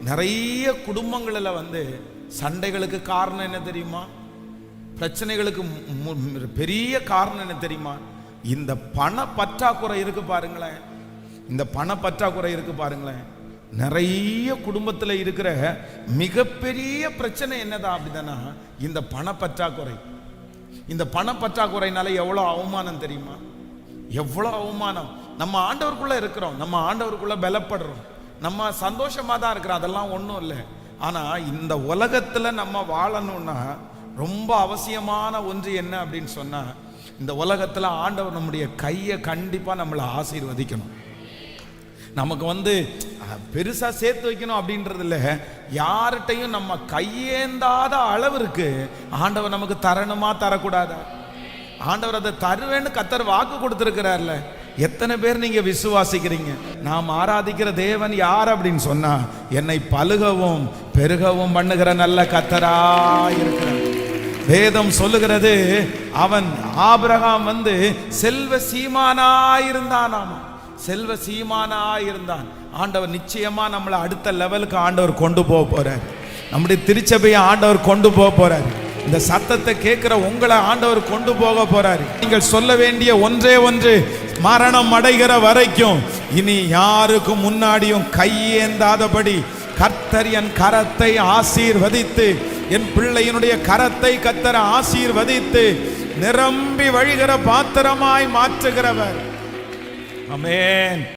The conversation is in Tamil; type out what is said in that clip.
நிறைய குடும்பங்களில் சண்டைகளுக்கு காரணம் என்ன தெரியுமா? பிரச்சனைகளுக்கு பெரிய காரணம் என்ன தெரியுமா? இந்த பண பற்றாக்குறை இருக்கு பாருங்களேன். இந்த பண பற்றாக்குறை இருக்கு பாருங்களேன். நிறைய குடும்பத்தில் இருக்கிற மிகப்பெரிய பிரச்சனை என்னதான் அப்படிதானா இந்த பண பற்றாக்குறை. இந்த பண பற்றாக்குறைனால எவ்வளோ அவமானம் தெரியுமா? எவ்வளோ அவமானம். நம்ம ஆண்டவருக்குள்ள இருக்கிறோம், நம்ம ஆண்டவருக்குள்ள பலப்படுறோம், நம்ம சந்தோஷமா தான் இருக்கிறோம், அதெல்லாம் ஒன்றும் இல்லை. ஆனால் இந்த உலகத்தில் நம்ம வாழணும்னா ரொம்ப அவசியமான ஒன்று என்ன அப்படின்னு சொன்னால், இந்த உலகத்தில் ஆண்டவர் நம்முடைய கையை கண்டிப்பாக நம்மளை ஆசீர்வதிக்கணும். நமக்கு பெருசா சேர்த்து வைக்கணும் அப்படின்றது இல்லை. யார்கிட்டையும் நம்ம கையேந்தாத அளவிற்கு ஆண்டவர் நமக்கு தரணுமா தரக்கூடாதா? ஆண்டவர் அதை தருவேன்னு கர்த்தர் வாக்கு கொடுத்திருக்கிறார்ல. எத்தனை பேர் நீங்க விசுவாசிக்கிறீங்க? நாம் ஆராதிக்கிற தேவன் யார் அப்படின்னு சொன்னா, என்னை பலுகவும் பெருகவும் பண்ணுகிற நல்ல கர்த்தரா இருக்கிறார். வேதம் சொல்லுகிறது, அவன் ஆபிரகாம் செல்வ சீமானாயிருந்தானாமா. செல்வ சீமானாயிருந்தான். ஆண்டவர் நிச்சயமா நம்மளை அடுத்த லெவலுக்கு ஆண்டவர் கொண்டு போக போறார். நம்முடைய திருச்சபையை ஆண்டவர் கொண்டு போக போறார். இந்த சத்தத்தை கேட்கிற உங்களை ஆண்டவர் கொண்டு போக போறாரு. நீங்கள் சொல்ல வேண்டிய ஒன்றே ஒன்று, மரணம் அடைகிற வரைக்கும் இனி யாருக்கும் முன்னாடியும் கையேந்தாதபடி கர்த்தர் என் கரத்தை ஆசீர்வதித்து, என் பிள்ளையினுடைய கரத்தை கர்த்தர் ஆசீர்வதித்து நிரம்பி வழிகிற பாத்திரமாய் மாற்றுகிறவர். ஆமென்.